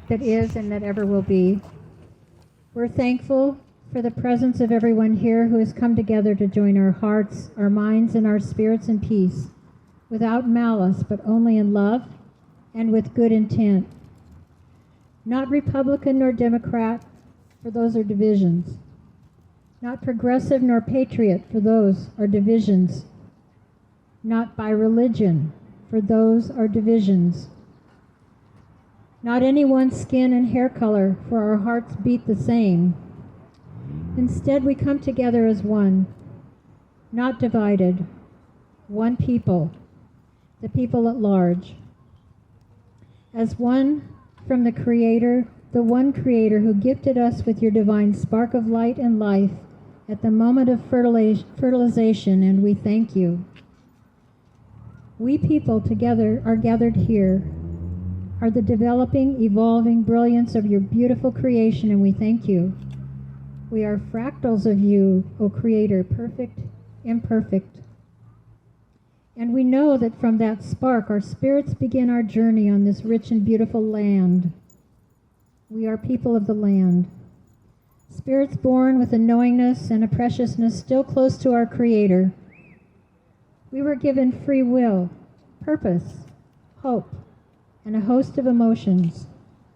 that is, and that ever will be. We're thankful for the presence of everyone here who has come together to join our hearts, our minds, and our spirits in peace, without malice, but only in love and with good intent. Not Republican nor Democrat, for those are divisions. Not progressive nor patriot, for those are divisions. Not by religion, for those are divisions. Not any one skin and hair color, for our hearts beat the same. Instead, we come together as one, not divided, one people, the people at large. As one from the Creator, the one Creator who gifted us with your divine spark of light and life at the moment of fertilization, and we thank you. We people together are gathered here, are the developing, evolving brilliance of your beautiful creation, and we thank you. We are fractals of you, O Creator, perfect, imperfect. And we know that from that spark our spirits begin our journey on this rich and beautiful land. We are people of the land. Spirits born with a knowingness and a preciousness still close to our Creator. We were given free will, purpose, hope, and a host of emotions,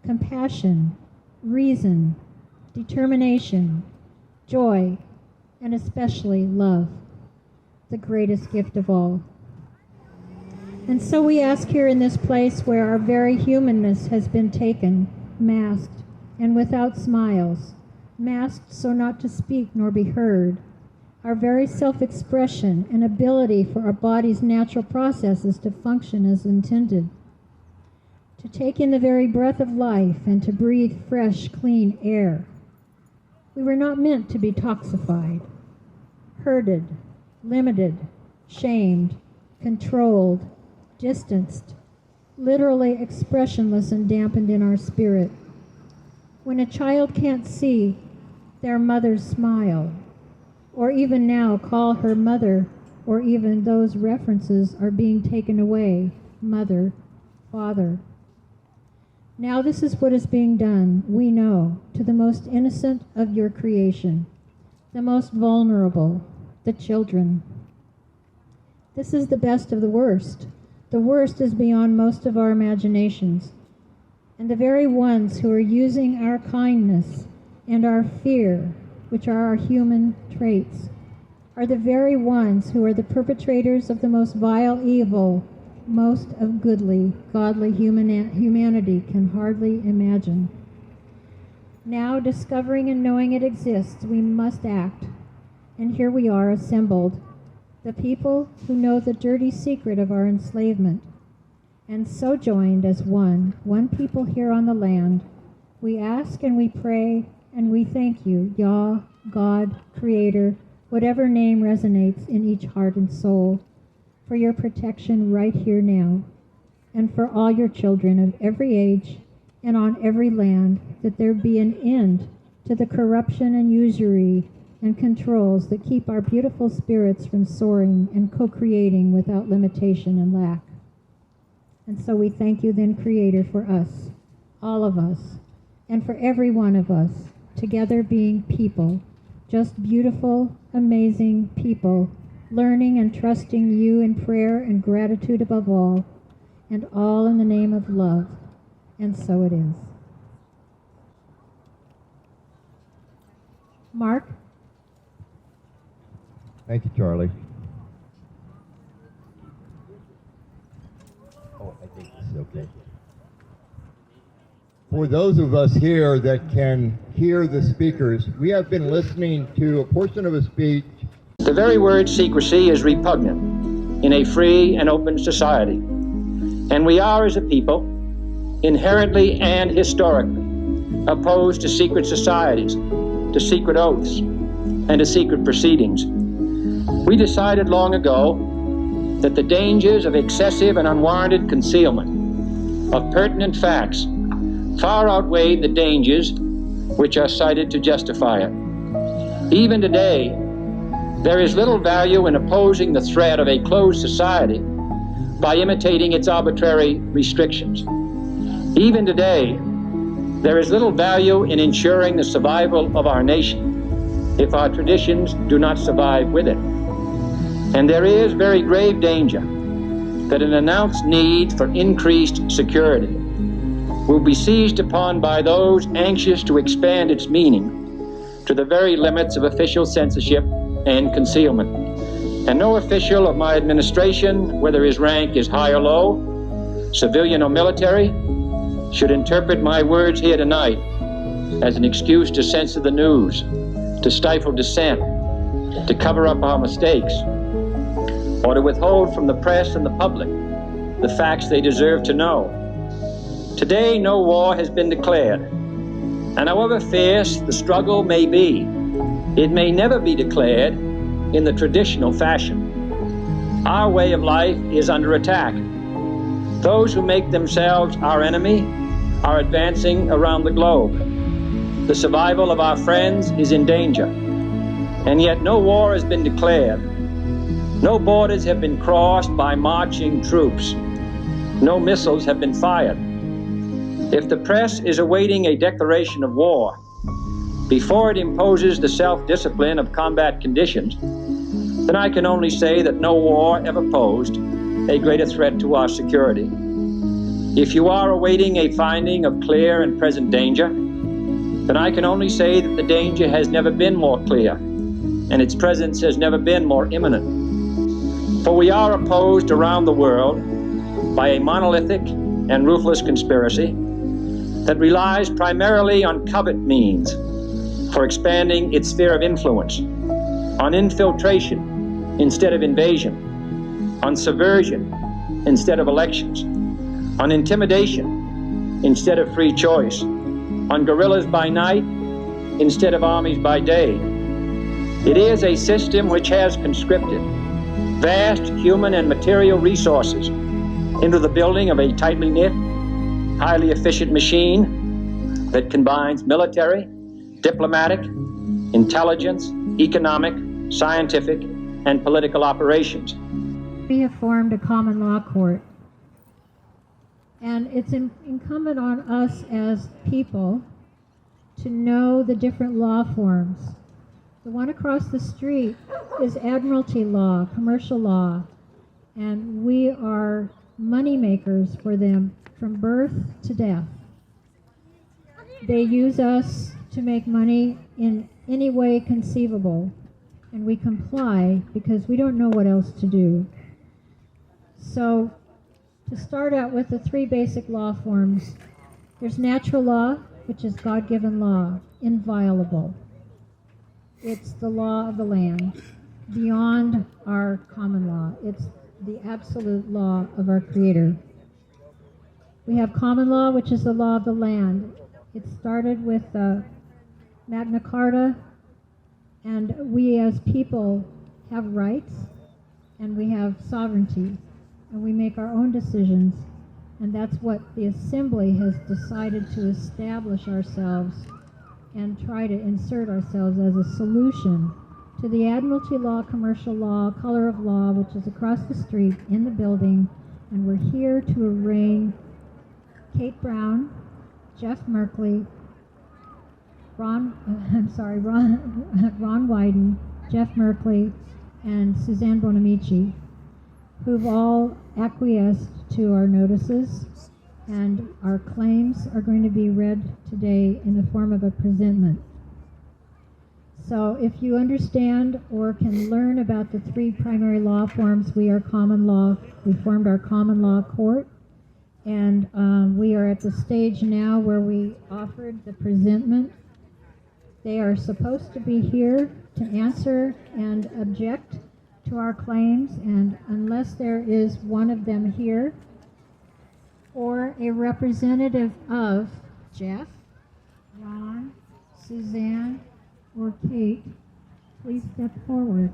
compassion, reason, determination, joy, and especially love, the greatest gift of all. And so we ask here in this place where our very humanness has been taken, masked, and without smiles, masked so not to speak nor be heard, our very self-expression and ability for our body's natural processes to function as intended, to take in the very breath of life and to breathe fresh, clean air. We were not meant to be toxified, herded, limited, shamed, controlled, distanced, literally expressionless and dampened in our spirit. When a child can't see their mother's smile, or even now call her mother, or even those references are being taken away, mother, father. Now this is what is being done, we know, to the most innocent of your creation, the most vulnerable, the children. This is the best of the worst. The worst is beyond most of our imaginations. And the very ones who are using our kindness and our fear, which are our human traits, are the very ones who are the perpetrators of the most vile evil most of goodly, godly humanity can hardly imagine. Now, discovering and knowing it exists, we must act. And here we are assembled, the people who know the dirty secret of our enslavement, and so joined as one people here on the land. We ask and we pray and we thank you, Yah, God, Creator, whatever name resonates in each heart and soul, for your protection right here now, and for all your children of every age and on every land, that there be an end to the corruption and usury and controls that keep our beautiful spirits from soaring and co-creating without limitation and lack. And so we thank you then, Creator, for us, all of us, and for every one of us, together being people, just beautiful, amazing people, learning and trusting you in prayer and gratitude above all in the name of love. And so it is. Mark? Thank you, Charlie. Oh, I think this is okay. For those of us here that can hear the speakers, we have been listening to a portion of a speech. The very word secrecy is repugnant in a free and open society. And we are, as a people, inherently and historically opposed to secret societies, to secret oaths, and to secret proceedings. We decided long ago that the dangers of excessive and unwarranted concealment of pertinent facts far outweighed the dangers which are cited to justify it. Even today, there is little value in opposing the threat of a closed society by imitating its arbitrary restrictions. Even today, There is little value in ensuring the survival of our nation if our traditions do not survive with it. And there is very grave danger that an announced need for increased security will be seized upon by those anxious to expand its meaning to the very limits of official censorship and concealment. And no official of my administration, whether his rank is high or low, civilian or military, should interpret my words here tonight as an excuse to censor the news, to stifle dissent, to cover up our mistakes, or to withhold from the press and the public the facts they deserve to know. Today, no war has been declared, and however fierce the struggle may be, it may never be declared in the traditional fashion. Our way of life is under attack. Those who make themselves our enemy are advancing around the globe. The survival of our friends is in danger, and yet no war has been declared. No borders have been crossed by marching troops. No missiles have been fired. If the press is awaiting a declaration of war before it imposes the self-discipline of combat conditions, then I can only say that no war ever posed a greater threat to our security. If you are awaiting a finding of clear and present danger, then I can only say that the danger has never been more clear, and its presence has never been more imminent. For we are opposed around the world by a monolithic and ruthless conspiracy that relies primarily on covert means for expanding its sphere of influence, on infiltration instead of invasion, on subversion instead of elections, on intimidation instead of free choice, on guerrillas by night instead of armies by day. It is a system which has conscripted vast human and material resources into the building of a tightly knit, highly efficient machine that combines military, diplomatic, intelligence, economic, scientific, and political operations. We have formed a common law court, and it's incumbent on us as people to know the different law forms. The one across the street is admiralty law, commercial law, and we are money makers for them from birth to death. They use us to make money in any way conceivable, and we comply because we don't know what else to do. So, to start out with the three basic law forms, there's natural law, which is God-given law, inviolable. It's the law of the land, beyond our common law. It's the absolute law of our Creator. We have common law, which is the law of the land. It started with Magna Carta, and we as people have rights, and we have sovereignty, and we make our own decisions, and that's what the Assembly has decided to establish ourselves and try to insert ourselves as a solution to the admiralty law, commercial law, color of law, which is across the street in the building, and we're here to arraign Kate Brown, Jeff Merkley, Ron Wyden, Jeff Merkley, and Suzanne Bonamici, who've all acquiesced to our notices, and our claims are going to be read today in the form of a presentment. So if you understand or can learn about the three primary law forms, we are common law. We formed our common law court, and we are at the stage now where we offered the presentment. They are supposed to be here to answer and object to our claims, and unless there is one of them here or a representative of Jeff, Ron, Suzanne, or Kate, please step forward.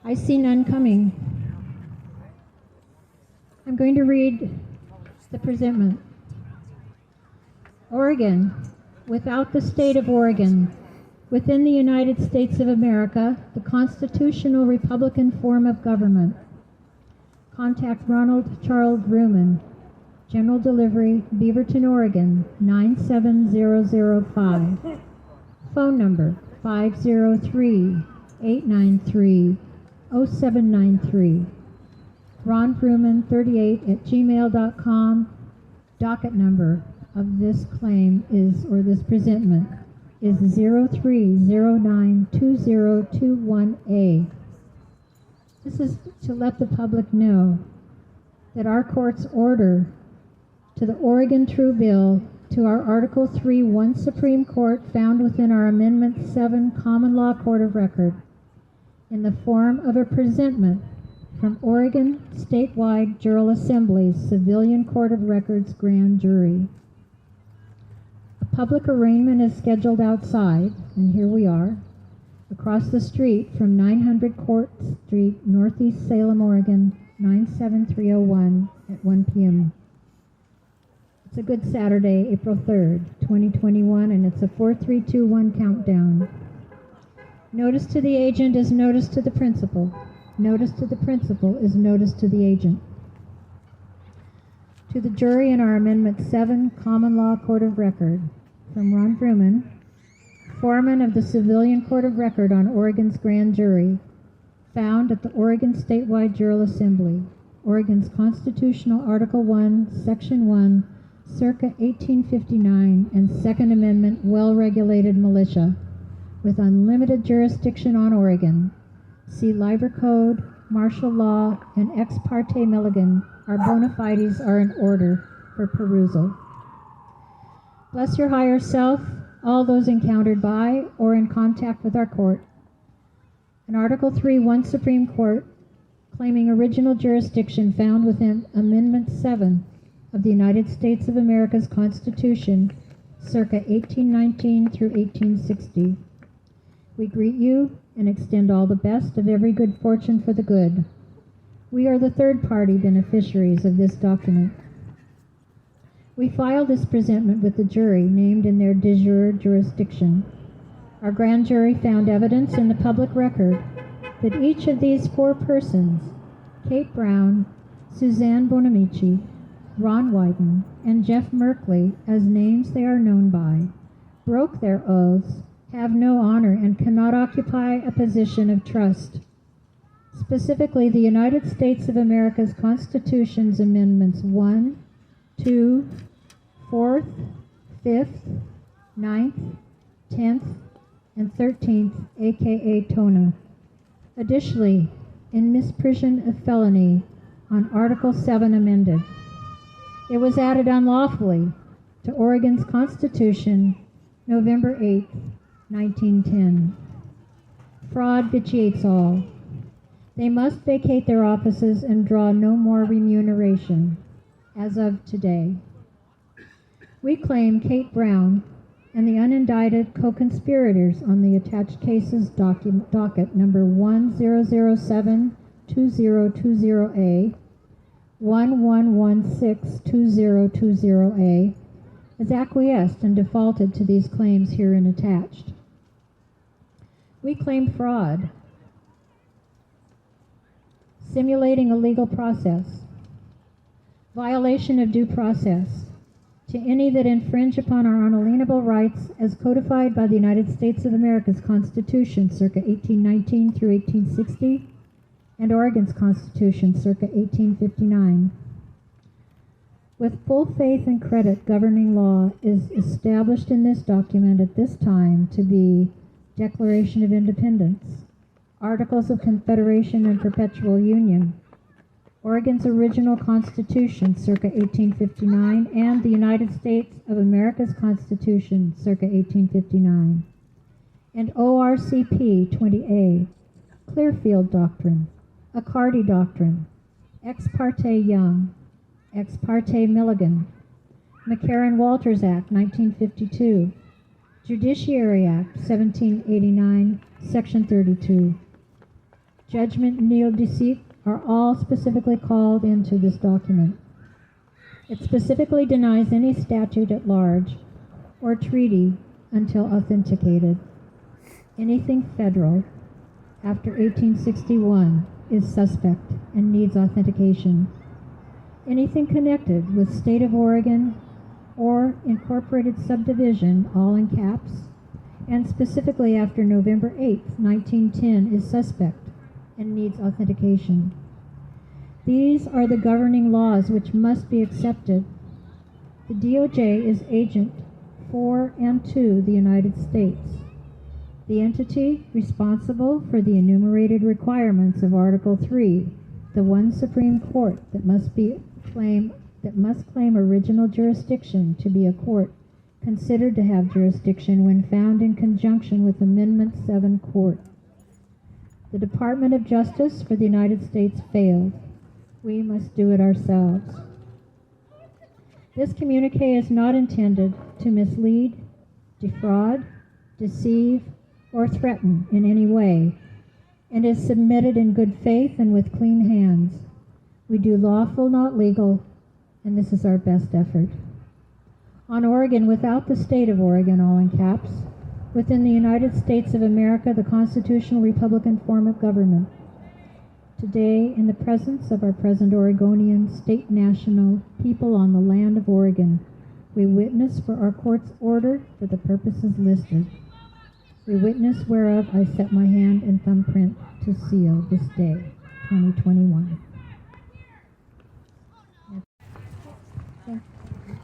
I see none coming. I'm going to read the presentment. Oregon, without the state of Oregon, within the United States of America, the constitutional Republican form of government. Contact Ronald Charles Ruman, General Delivery, Beaverton, Oregon, 97005. Phone number 503-893-0793. Ron Ruman 38@gmail.com. Docket number of this claim is, or this presentment, is 03092021A. This is to let the public know that our court's order to the Oregon True Bill to our Article 3 1 Supreme Court found within our Amendment 7 Common Law Court of Record in the form of a presentment from Oregon Statewide Jural Assembly's Civilian Court of Records Grand Jury. A public arraignment is scheduled outside, and here we are, across the street from 900 Court Street, Northeast Salem, Oregon, 97301 at 1 p.m. It's a good Saturday, April 3rd, 2021, and it's a 4-3-2-1 countdown. Notice to the agent is notice to the principal. Notice to the principal is notice to the agent. To the jury in our Amendment 7 Common Law Court of Record, from Ron Ruman, Foreman of the Civilian Court of Record on Oregon's Grand Jury, found at the Oregon Statewide Jural Assembly, Oregon's Constitutional Article 1, Section 1, circa 1859, and Second Amendment well-regulated militia, with unlimited jurisdiction on Oregon. See Liber Code, Martial Law, and Ex Parte Milligan. Our bona fides are in order for perusal. Bless your higher self, all those encountered by or in contact with our court. An Article 3 1 Supreme Court claiming original jurisdiction found within Amendment 7 of the United States of America's Constitution, circa 1819 through 1860. We greet you and extend all the best of every good fortune for the good. We are the third-party beneficiaries of this document. We filed this presentment with the jury named in their de jure jurisdiction. Our grand jury found evidence in the public record that each of these four persons, Kate Brown, Suzanne Bonamici, Ron Wyden, and Jeff Merkley, as names they are known by, broke their oaths, have no honor, and cannot occupy a position of trust. Specifically, the United States of America's Constitution's Amendments 1, 2, 4th, 5th, 9th, 10th, and 13th, aka TONA. Additionally, in misprision of felony on Article 7 amended, it was added unlawfully to Oregon's Constitution, November 8, 1910. Fraud vitiates all. They must vacate their offices and draw no more remuneration as of today. We claim Kate Brown and the unindicted co-conspirators on the attached cases docket number 1007-2020A, 1116-2020A, has acquiesced and defaulted to these claims herein attached. We claim fraud, simulating a legal process, violation of due process, to any that infringe upon our unalienable rights as codified by the United States of America's Constitution, circa 1819 through 1860, and Oregon's Constitution, circa 1859. With full faith and credit, governing law is established in this document at this time to be Declaration of Independence, Articles of Confederation and Perpetual Union, Oregon's original Constitution, circa 1859, and the United States of America's Constitution, circa 1859, and ORCP 20A, Clearfield Doctrine, Accardi Doctrine, Ex parte Young, Ex parte Milligan, McCarran-Walters Act 1952, Judiciary Act 1789, Section 32, Judgment and Neo Deceit are all specifically called into this document. It specifically denies any statute at large or treaty until authenticated. Anything federal after 1861 is suspect and needs authentication. Anything connected with State of Oregon or incorporated subdivision, all in caps, and specifically after November 8, 1910, is suspect and needs authentication. These are the governing laws which must be accepted. The DOJ is agent for and to the United States. The entity responsible for the enumerated requirements of Article 3, the one Supreme Court that must claim original jurisdiction to be a court considered to have jurisdiction when found in conjunction with Amendment 7 Court. The Department of Justice for the United States failed. We must do it ourselves. This communique is not intended to mislead, defraud, deceive, or threaten in any way, and is submitted in good faith and with clean hands. We do lawful, not legal, and this is our best effort. On Oregon, without the state of Oregon, all in caps, within the United States of America, the constitutional Republican form of government. Today, in the presence of our present Oregonian, state, national, people on the land of Oregon, we witness for our court's order for the purposes listed. We witness whereof I set my hand and thumbprint to seal this day, 2021.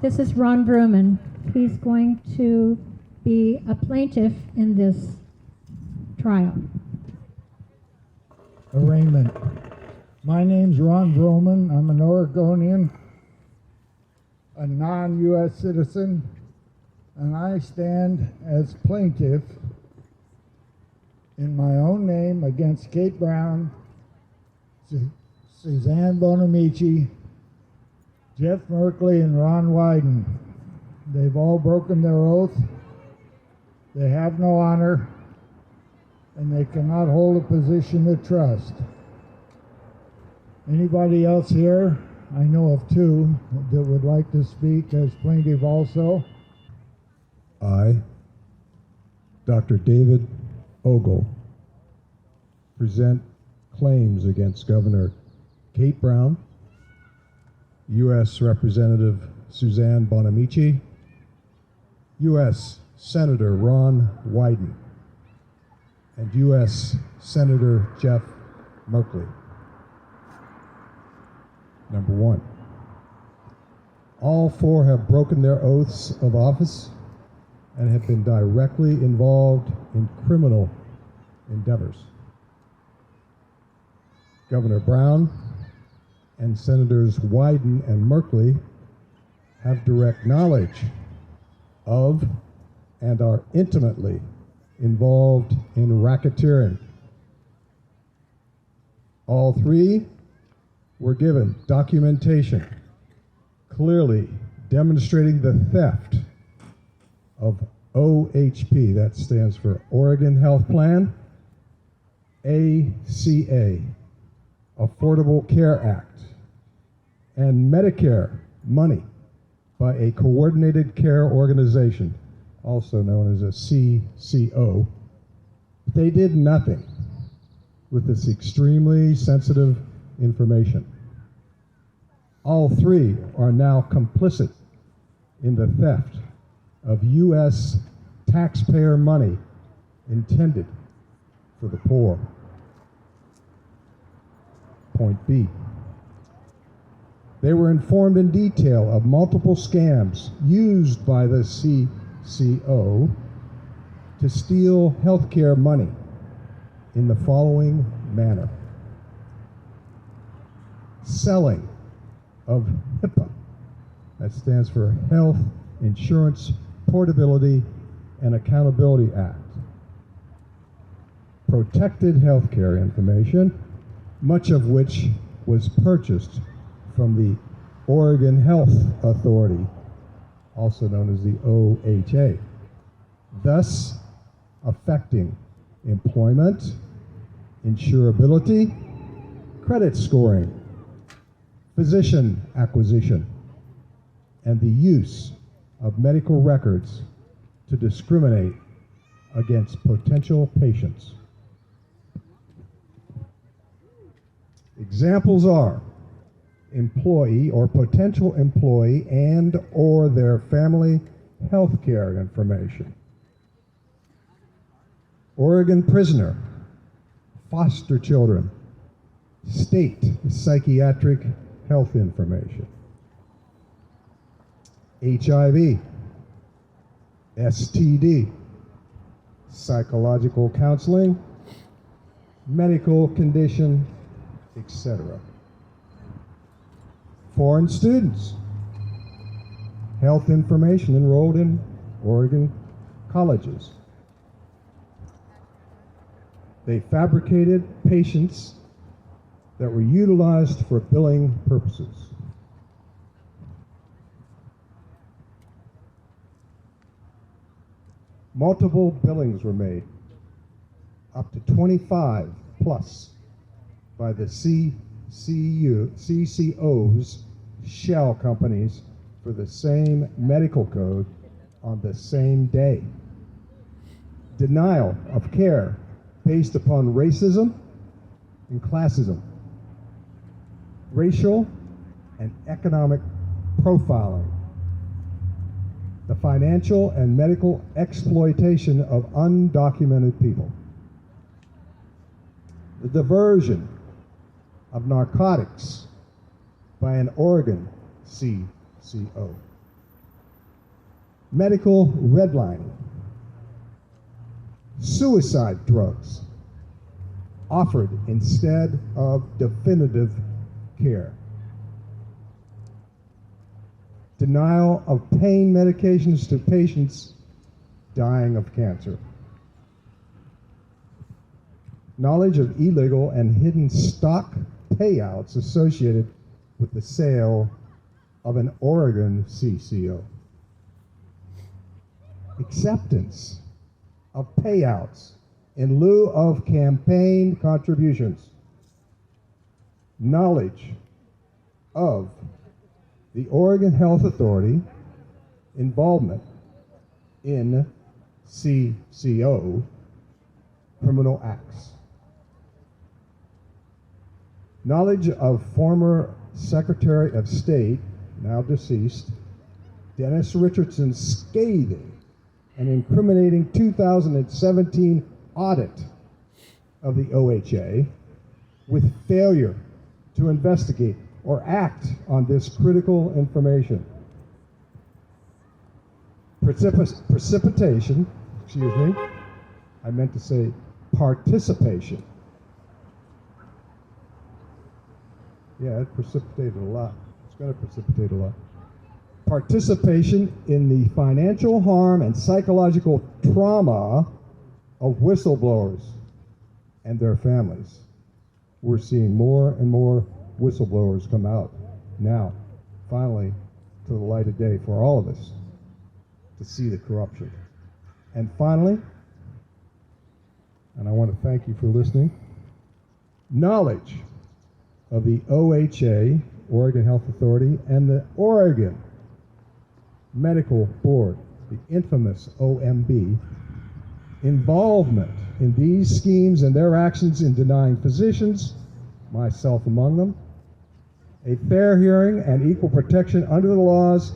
This is Ron Bruman. He's going to be a plaintiff in this trial. Arraignment. My name's Ron Broman. I'm an Oregonian, a non-U.S. citizen, and I stand as plaintiff in my own name against Kate Brown, Suzanne Bonamici, Jeff Merkley, and Ron Wyden. They've all broken their oath. They have no honor, and they cannot hold a position of trust. Anybody else here? I know of two that would like to speak as plaintiff also. I, Dr. David Ogle, present claims against Governor Kate Brown, U.S. Representative Suzanne Bonamici, U.S. Senator Ron Wyden, and U.S. Senator Jeff Merkley. Number one, all four have broken their oaths of office and have been directly involved in criminal endeavors. Governor Brown and Senators Wyden and Merkley have direct knowledge of and are intimately involved in racketeering. All three were given documentation clearly demonstrating the theft of OHP, that stands for Oregon Health Plan, ACA, Affordable Care Act, and Medicare money by a coordinated care organization, also known as a CCO. They did nothing with this extremely sensitive information. All three are now complicit in the theft of U.S. taxpayer money intended for the poor. Point B. They were informed in detail of multiple scams used by the CCO to steal healthcare money in the following manner. Selling of HIPAA, that stands for Health Insurance Portability and Accountability Act. Protected healthcare information, much of which was purchased from the Oregon Health Authority, also known as the OHA, thus affecting employment, insurability, credit scoring, physician acquisition, and the use of medical records to discriminate against potential patients. Examples are employee or potential employee and or their family health care information, Oregon prisoner, foster children, state psychiatric health information, HIV, STD, psychological counseling, medical condition, etc. Foreign students, health information enrolled in Oregon colleges. They fabricated patients that were utilized for billing purposes. Multiple billings were made, up to 25 plus, by the CCO's shell companies for the same medical code on the same day. Denial of care based upon racism and classism, racial and economic profiling, the financial and medical exploitation of undocumented people, the diversion of narcotics by an Oregon CCO, medical redlining, suicide drugs offered instead of definitive care, denial of pain medications to patients dying of cancer, knowledge of illegal and hidden stock payouts associated with the sale of an Oregon CCO, acceptance of payouts in lieu of campaign contributions, knowledge of the Oregon Health Authority involvement in CCO criminal acts, knowledge of former Secretary of State, now deceased, Dennis Richardson's scathing and incriminating 2017 audit of the OHA with failure to investigate or act on this critical information. Precipitation, excuse me, I meant to say participation. Yeah, it precipitated a lot. It's going to precipitate a lot. Participation in the financial harm and psychological trauma of whistleblowers and their families. We're seeing more and more whistleblowers come out now, finally, to the light of day for all of us to see the corruption. And finally, and I want to thank you for listening, knowledge of the OHA, Oregon Health Authority, and the Oregon Medical Board, the infamous OMB, involvement in these schemes and their actions in denying physicians, myself among them, a fair hearing and equal protection under the laws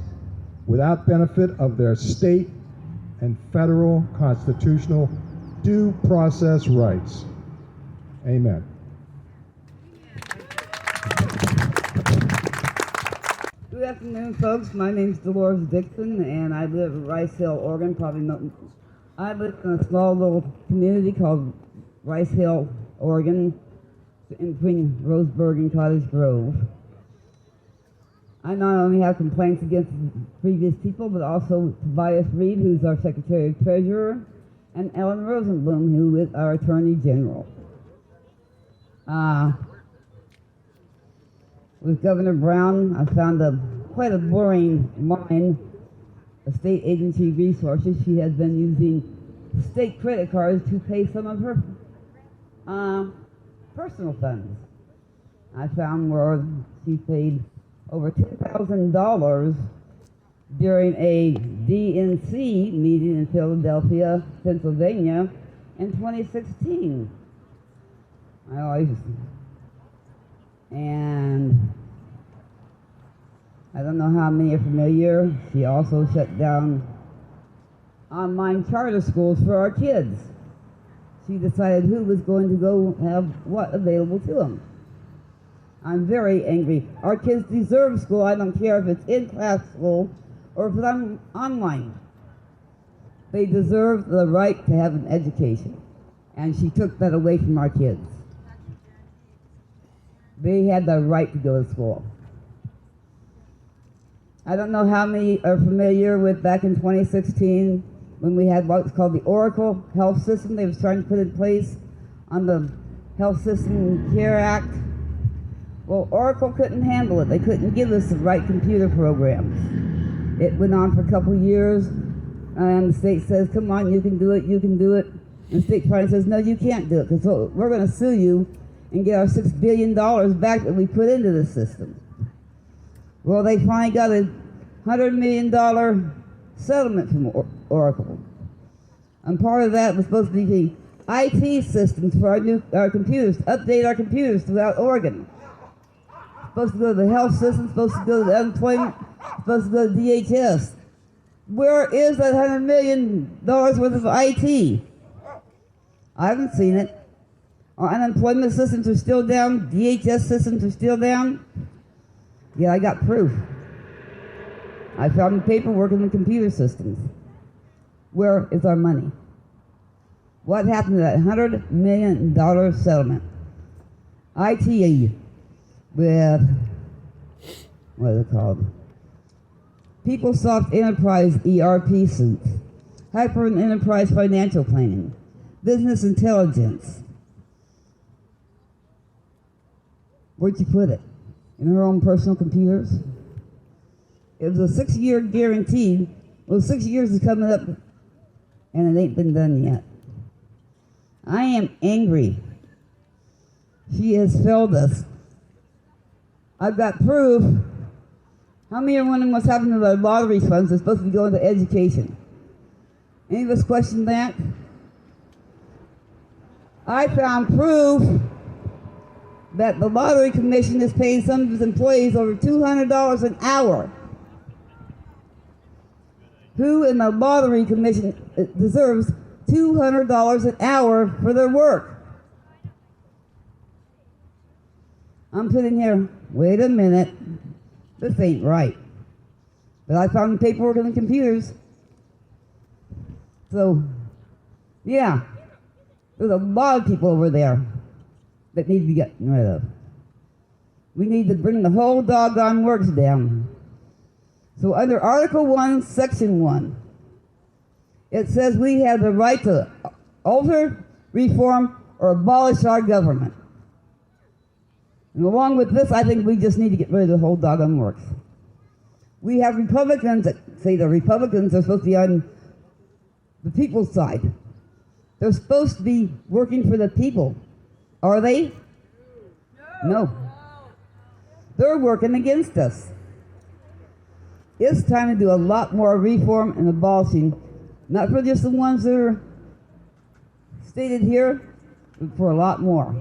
without benefit of their state and federal constitutional due process rights. Amen. Good afternoon, folks. My name's Dolores Dixon, and I live in Rice Hill, Oregon. I live in a small little community called Rice Hill, Oregon, in between Roseburg and Cottage Grove. I not only have complaints against previous people, but also Tobias Reed, who's our Secretary of Treasurer, and Ellen Rosenblum, who is our Attorney General. With Governor Brown, I found quite a boring line of state agency resources. She has been using state credit cards to pay some of her personal funds. I found where she paid over $10,000 during a DNC meeting in Philadelphia, Pennsylvania in 2016. And I don't know how many are familiar. She also shut down online charter schools for our kids. She decided who was going to go have what available to them. I'm very angry. Our kids deserve school. I don't care if it's in-class school or if it's online. They deserve the right to have an education. And she took that away from our kids. They had the right to go to school. I don't know how many are familiar with back in 2016 when we had what's called the Oracle Health System. They was trying to put in place on the Health System Care Act. Well, Oracle couldn't handle it. They couldn't give us the right computer programs. It went on for a couple of years, and the state says, come on, you can do it, you can do it. And the state finally says, no, you can't do it, because we're going to sue you and get our $6 billion back that we put into the system. Well, they finally got a $100 million settlement from Oracle. And part of that was supposed to be the IT systems for our computers, to update our computers throughout Oregon. Supposed to go to the health system, supposed to go to the unemployment, supposed to go to DHS. Where is that $100 million worth of IT? I haven't seen it. Our unemployment systems are still down. DHS systems are still down. Yeah, I got proof. I found the paperwork in the computer systems. Where is our money? What happened to that $100 million settlement? IT with, what is it called? PeopleSoft Enterprise ERP suites, Hyper and Enterprise Financial Planning, Business Intelligence. Where'd you put it? In her own personal computers? It was a 6-year guarantee. Well, 6 years is coming up, and it ain't been done yet. I am angry. She has failed us. I've got proof. How many are wondering what's happening to the lottery funds that's supposed to be going to education? Any of us question that? I found proof that the Lottery Commission is paying some of its employees over $200 an hour. Who in the Lottery Commission deserves $200 an hour for their work? I'm sitting here, wait a minute, this ain't right. But I found the paperwork on the computers. So, yeah, there's a lot of people over there that need to be gotten rid of. We need to bring the whole doggone works down. So under Article 1, Section 1, it says we have the right to alter, reform, or abolish our government. And along with this, I think we just need to get rid of the whole doggone works. We have Republicans that say the Republicans are supposed to be on the people's side. They're supposed to be working for the people. Are they? No. They're working against us. It's time to do a lot more reform and abolishing, not for just the ones that are stated here, but for a lot more.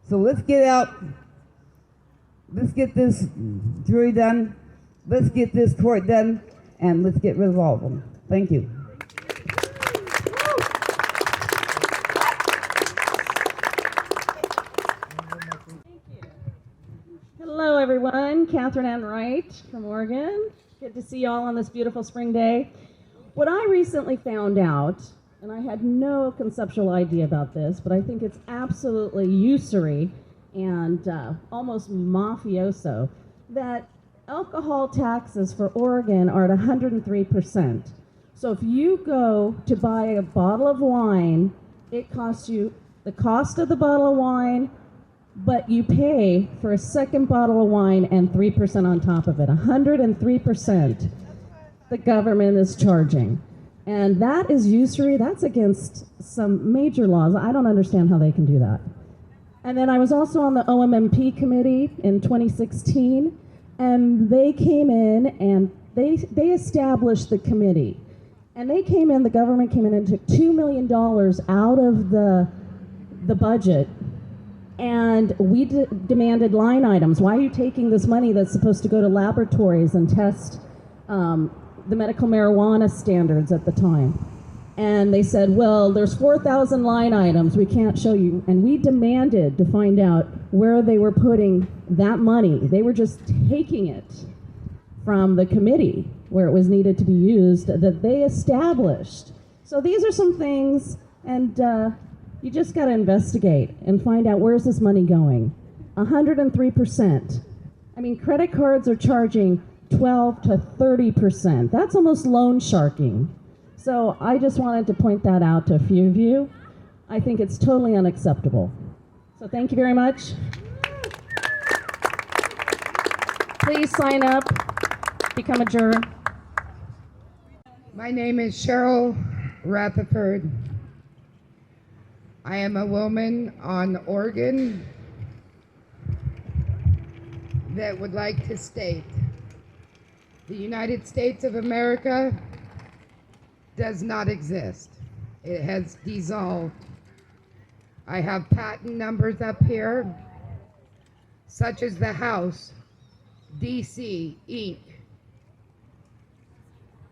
So let's get out, let's get this jury done, let's get this court done, and let's get rid of all of them. Thank you. Hello, everyone. Catherine Ann Wright from Oregon. Good to see you all on this beautiful spring day. What I recently found out, and I had no conceptual idea about this, but I think it's absolutely usury and almost mafioso, that alcohol taxes for Oregon are at 103%. So if you go to buy a bottle of wine, it costs you the cost of the bottle of wine, but you pay for a second bottle of wine and 3% on top of it. 103% the government is charging. And that is usury. That's against some major laws. I don't understand how they can do that. And then I was also on the OMMP committee in 2016, and they came in and they established the committee. And the government came in and took $2 million out of the budget. And we demanded line items. Why are you taking this money that's supposed to go to laboratories and test the medical marijuana standards at the time? And they said, well, there's 4,000 line items. We can't show you. And we demanded to find out where they were putting that money. They were just taking it from the committee where it was needed to be used that they established. So these are some things, and you just got to investigate and find out where's this money going. 103%. I mean, credit cards are charging 12 to 30%. That's almost loan sharking. So I just wanted to point that out to a few of you. I think it's totally unacceptable. So thank you very much. Please sign up, become a juror. My name is Cheryl Rutherford. I am a woman on Oregon that would like to state the United States of America does not exist. It has dissolved. I have patent numbers up here, such as the House, DC, Inc.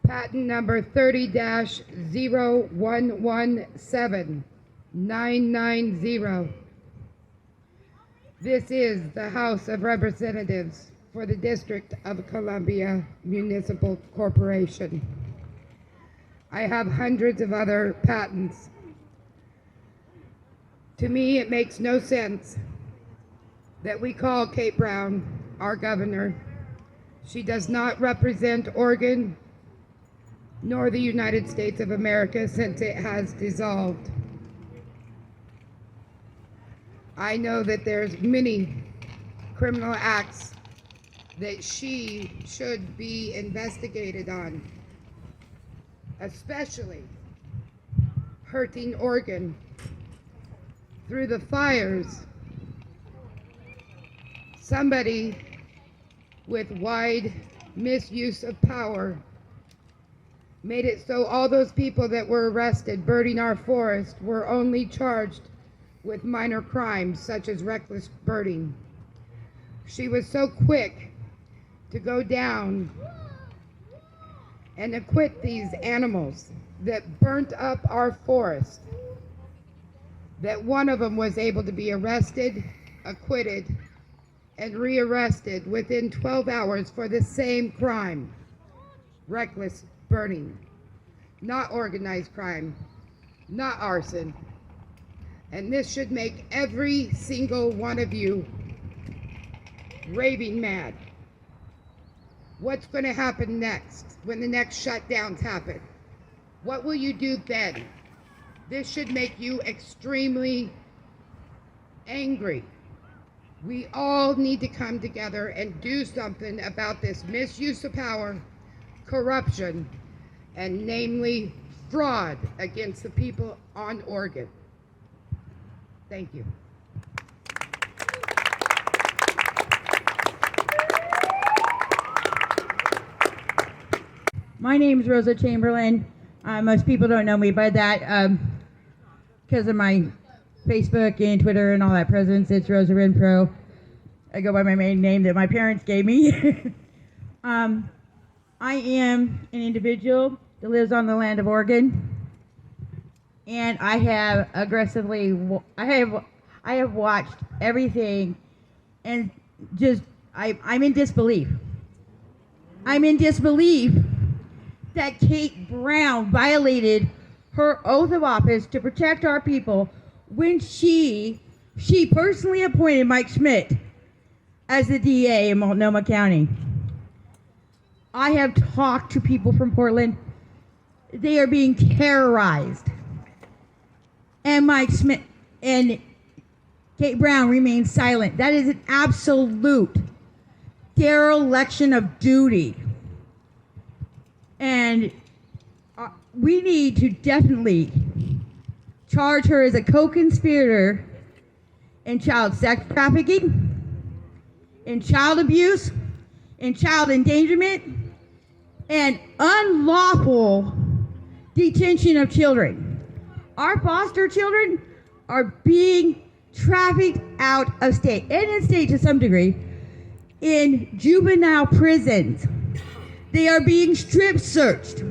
Patent number 30-0117-990. This is the House of Representatives for the District of Columbia Municipal Corporation. I have hundreds of other patents. To me, it makes no sense that we call Kate Brown our governor. She does not represent Oregon nor the United States of America since it has dissolved. I know that there's many criminal acts that she should be investigated on, especially hurting Oregon through the fires. Somebody with wide misuse of power made it so all those people that were arrested burning our forest were only charged with minor crimes such as reckless burning. She was so quick to go down and acquit these animals that burnt up our forest, that one of them was able to be arrested, acquitted, and rearrested within 12 hours for the same crime, reckless burning, not organized crime, not arson. And this should make every single one of you raving mad. What's going to happen next when the next shutdowns happen? What will you do then? This should make you extremely angry. We all need to come together and do something about this misuse of power, corruption, and namely fraud against the people on Oregon. Thank you. My name is Rosa Chamberlain. Most people don't know me by that because of my Facebook and Twitter and all that presence. It's Rosa Renfro. I go by my maiden name that my parents gave me. I am an individual that lives on the land of Oregon, and I have I have watched everything, and just I'm in disbelief. I'm in disbelief that Kate Brown violated her oath of office to protect our people when she personally appointed Mike Schmidt as the DA in Multnomah County. I have talked to people from Portland. They are being terrorized. And Mike Schmidt and Kate Brown remain silent. That is an absolute dereliction of duty. And we need to definitely charge her as a co-conspirator in child sex trafficking, in child abuse, in child endangerment, and unlawful detention of children. Our foster children are being trafficked out of state, and in state to some degree, in juvenile prisons. They are being strip searched.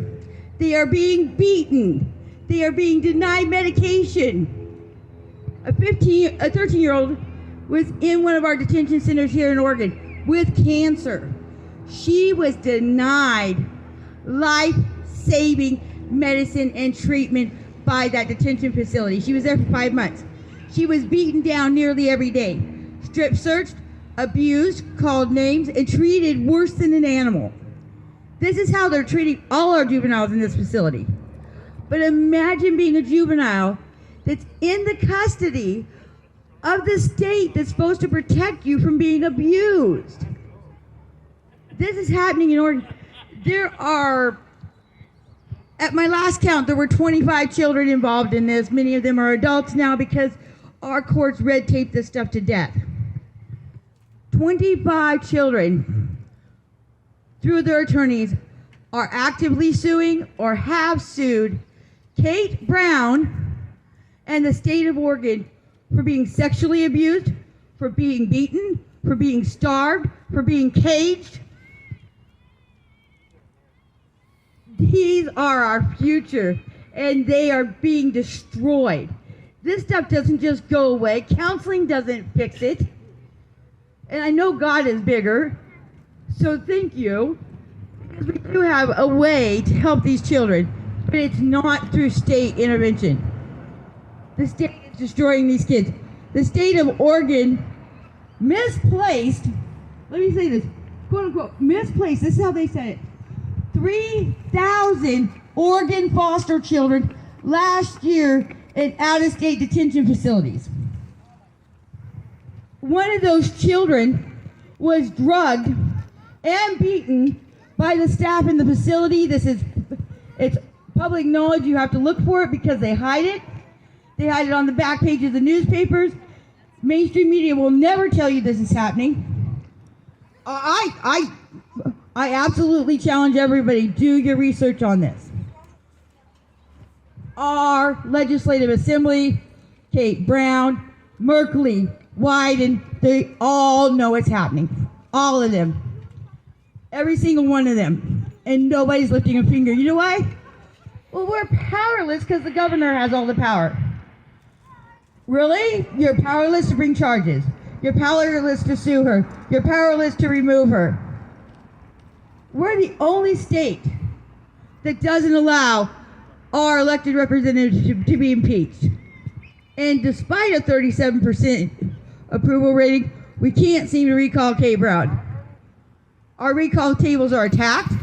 They are being beaten. They are being denied medication. A 13-year-old was in one of our detention centers here in Oregon with cancer. She was denied life-saving medicine and treatment by that detention facility. She was there for 5 months. She was beaten down nearly every day, strip searched, abused, called names, and treated worse than an animal. This is how they're treating all our juveniles in this facility. But imagine being a juvenile that's in the custody of the state that's supposed to protect you from being abused. This is happening in Oregon. There are, at my last count, there were 25 children involved in this. Many of them are adults now because our courts red tape this stuff to death. 25 children, through their attorneys, are actively suing or have sued Kate Brown and the state of Oregon for being sexually abused, for being beaten, for being starved, for being caged. These are our future, and they are being destroyed. This stuff doesn't just go away. Counseling doesn't fix it. And I know God is bigger, so thank you. Because we do have a way to help these children, but it's not through state intervention. The state is destroying these kids. The state of Oregon misplaced, let me say this, quote unquote, misplaced, this is how they said it, 3,000 Oregon foster children last year in out-of-state detention facilities. One of those children was drugged and beaten by the staff in the facility. It's public knowledge. You have to look for it because they hide it. They hide it on the back pages of the newspapers. Mainstream media will never tell you this is happening. I absolutely challenge everybody, do your research on this. Our legislative assembly, Kate Brown, Merkley, Wyden, they all know it's happening. All of them. Every single one of them. And nobody's lifting a finger. You know why? Well, we're powerless because the governor has all the power. Really? You're powerless to bring charges. You're powerless to sue her. You're powerless to remove her. We're the only state that doesn't allow our elected representatives to be impeached. And despite a 37% approval rating, we can't seem to recall Kate Brown. Our recall tables are attacked,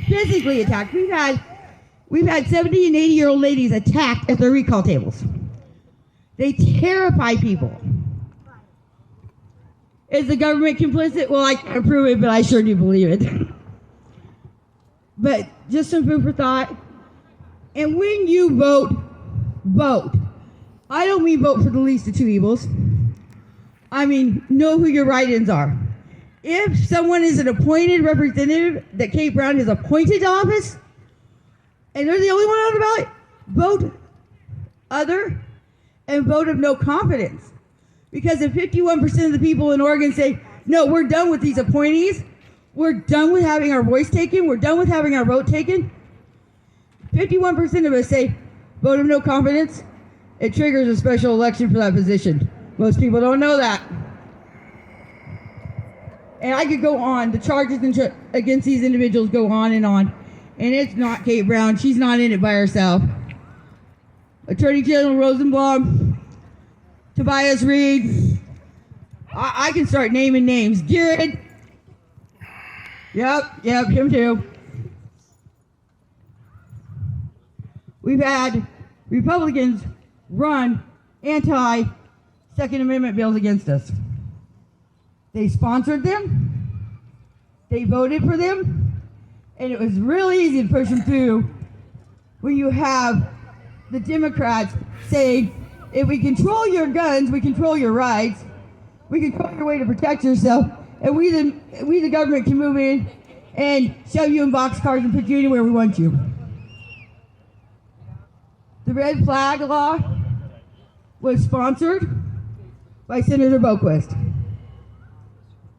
physically attacked. We've had 70 and 80-year-old ladies attacked at their recall tables. They terrify people. Is the government complicit? Well, I can't prove it, but I sure do believe it. But just some food for thought. And when you vote, vote. I don't mean vote for the least of two evils. I mean, know who your write-ins are. If someone is an appointed representative that Kate Brown has appointed to office, and they're the only one on the ballot, vote other and vote of no confidence. Because if 51% of the people in Oregon say, no, we're done with these appointees, we're done with having our voice taken, we're done with having our vote taken, 51% of us say, vote of no confidence, it triggers a special election for that position. Most people don't know that. And I could go on. The charges against these individuals go on. And it's not Kate Brown. She's not in it by herself. Attorney General Rosenblum, Tobias Reed. I can start naming names. Jared. Yep, him too. We've had Republicans run anti-Second Amendment bills against us. They sponsored them, they voted for them, and it was really easy to push them through when you have the Democrats saying, if we control your guns, we control your rights, we control your way to protect yourself, and we the government can move in and shove you in boxcars and put you anywhere we want you. The red flag law was sponsored by Senator Boquist.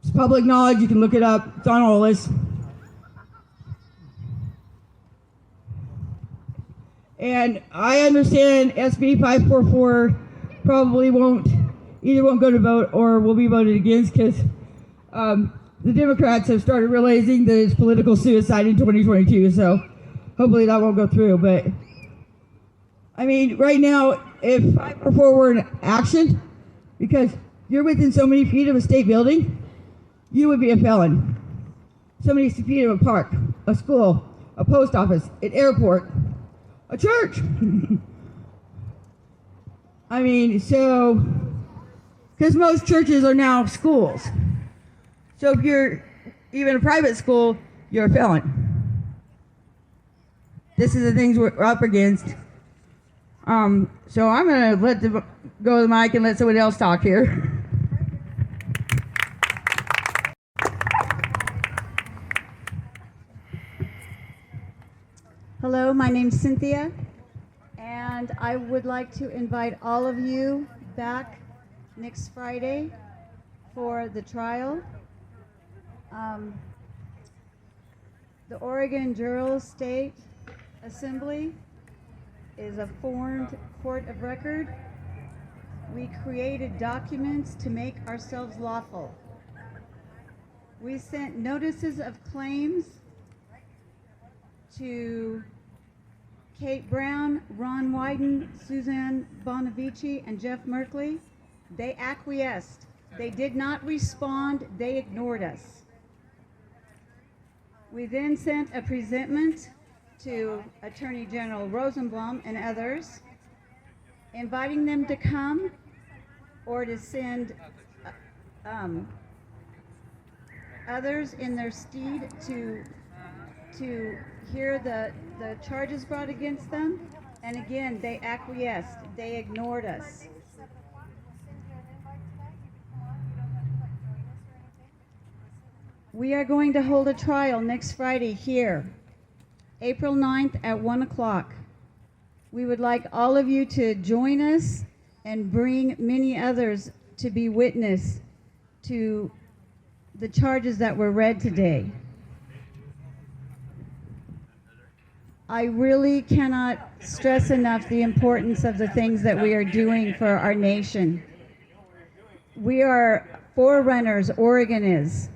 It's public knowledge, you can look it up, it's on all this. And I understand SB 544 probably won't go to vote or will be voted against because the Democrats have started realizing that it's political suicide in 2022, so hopefully that won't go through. But I mean, right now, if 544 were in action, because you're within so many feet of a state building, you would be a felon. So many feet of a park, a school, a post office, an airport, a church. I mean, so, because most churches are now schools. So if you're even a private school, you're a felon. This is the things we're up against. So I'm going to go to the mic and let someone else talk here. Hello, my name's Cynthia, and I would like to invite all of you back next Friday for the trial. The Oregon Jural State Assembly is a formed court of record. We created documents to make ourselves lawful. We sent notices of claims to Kate Brown, Ron Wyden, Suzanne Bonavici, and Jeff Merkley. They acquiesced. They did not respond. They ignored us. We then sent a presentment to Attorney General Rosenblum and others, inviting them to come or to send others in their stead to hear the charges brought against them. And again, they acquiesced. They ignored us. We are going to hold a trial next Friday here, April 9th at 1 o'clock. We would like all of you to join us and bring many others to be witness to the charges that were read today. I really cannot stress enough the importance of the things that we are doing for our nation. We are forerunners, Oregon is.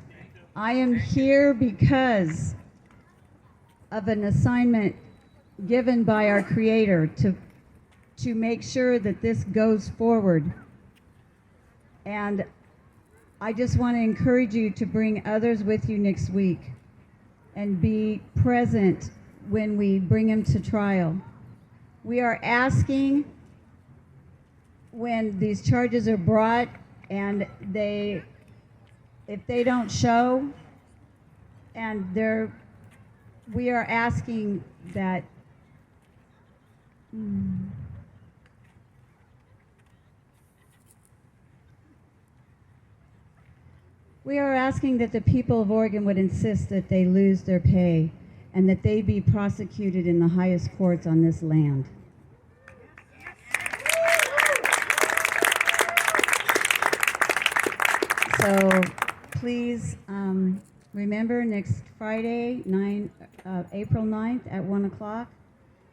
I am here because of an assignment given by our Creator to make sure that this goes forward. And I just want to encourage you to bring others with you next week and be present when we bring them to trial. We are asking, when these charges are brought and if they don't show, and we are asking that we are asking that the people of Oregon would insist that they lose their pay and that they be prosecuted in the highest courts on this land. So please remember, next Friday, April 9th at 1 o'clock.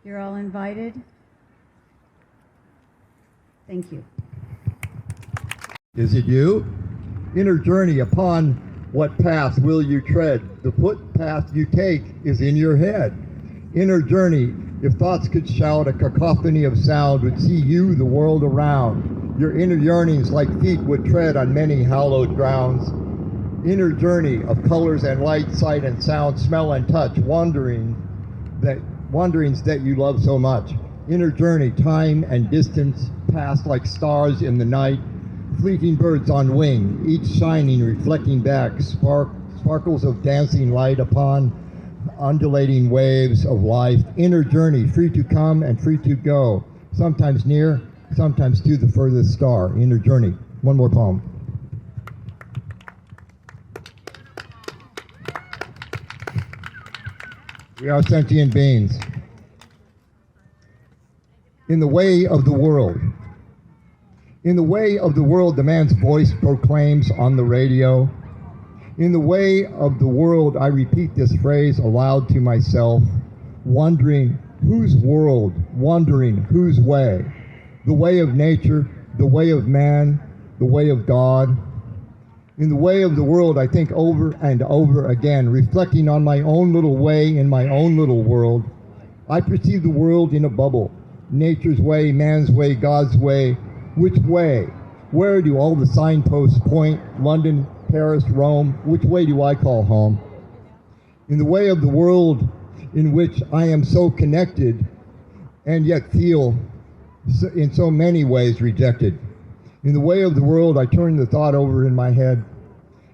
You're all invited. Thank you. Is it you? Inner journey, upon what path will you tread? The footpath you take is in your head. Inner journey, if thoughts could shout, a cacophony of sound would see you, the world around. Your inner yearnings like feet would tread on many hallowed grounds. Inner journey of colors and light, sight and sound, smell and touch, wanderings that you love so much. Inner journey, time and distance passed like stars in the night, fleeting birds on wing, each shining, reflecting back, sparkles of dancing light upon undulating waves of life. Inner journey, free to come and free to go, sometimes near, sometimes to the furthest star. Inner journey. One more poem. We are sentient beings. In the way of the world. In the way of the world, the man's voice proclaims on the radio. In the way of the world, I repeat this phrase aloud to myself, wondering whose world, wondering whose way. The way of nature, the way of man, the way of God. In the way of the world, I think over and over again, reflecting on my own little way in my own little world. I perceive the world in a bubble. Nature's way, man's way, God's way. Which way? Where do all the signposts point? London, Paris, Rome. Which way do I call home? In the way of the world in which I am so connected and yet feel in so many ways rejected. In the way of the world, I turn the thought over in my head.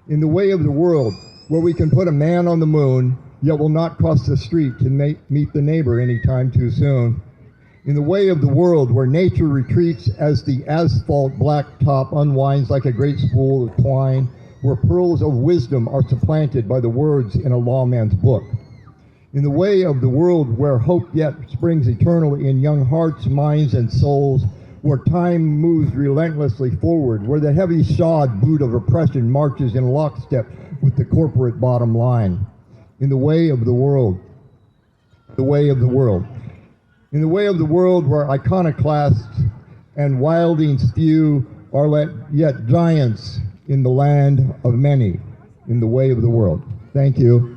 In the way of the world, where we can put a man on the moon, yet will not cross the street to meet the neighbor anytime too soon. In the way of the world, where nature retreats as the asphalt blacktop unwinds like a great spool of twine, where pearls of wisdom are supplanted by the words in a lawman's book. In the way of the world, where hope yet springs eternally in young hearts, minds, and souls, where time moves relentlessly forward, where the heavy shod boot of oppression marches in lockstep with the corporate bottom line. In the way of the world, the way of the world. In the way of the world where iconoclasts and wildings few are yet giants in the land of many. In the way of the world. Thank you.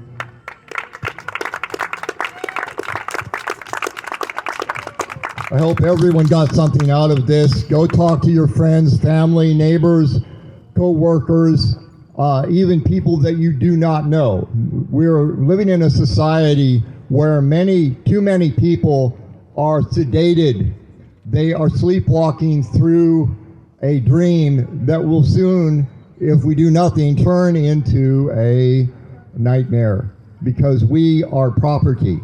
I hope everyone got something out of this. Go talk to your friends, family, neighbors, co-workers, even people that you do not know. We're living in a society where too many people are sedated. They are sleepwalking through a dream that will soon, if we do nothing, turn into a nightmare because we are property.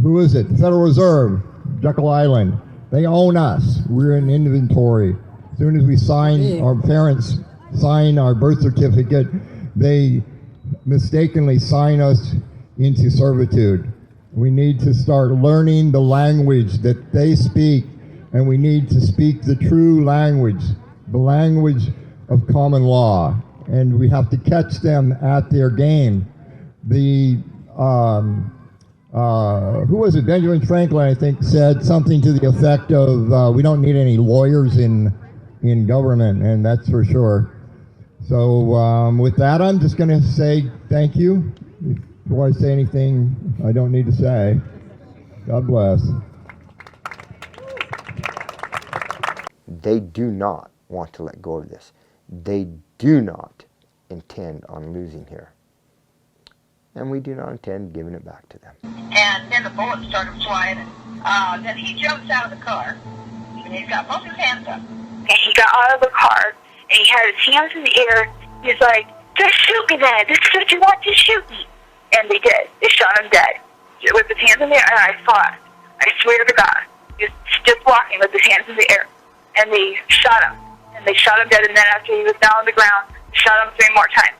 Who is it? The Federal Reserve, Jekyll Island. They own us. We're in inventory. As soon as we sign, our parents sign our birth certificate, they mistakenly sign us into servitude. We need to start learning the language that they speak, and we need to speak the true language, the language of common law. And we have to catch them at their game. Who was it? Benjamin Franklin, I think, said something to the effect of, we don't need any lawyers in government, and that's for sure. So with that, I'm just going to say thank you. Before I say anything I don't need to say, God bless. They do not want to let go of this. They do not intend on losing here. And we do not intend giving it back to them. And then the bullets started flying, and then he jumps out of the car, and he's got both his hands up. And he got out of the car, and he had his hands in the air. He's like, just shoot me then. This is what you want, to shoot me. And they did. They shot him dead. With his hands in the air, and I saw it. I swear to God. He was just walking with his hands in the air. And they shot him. And they shot him dead, and then after he was down on the ground, they shot him 3 more times.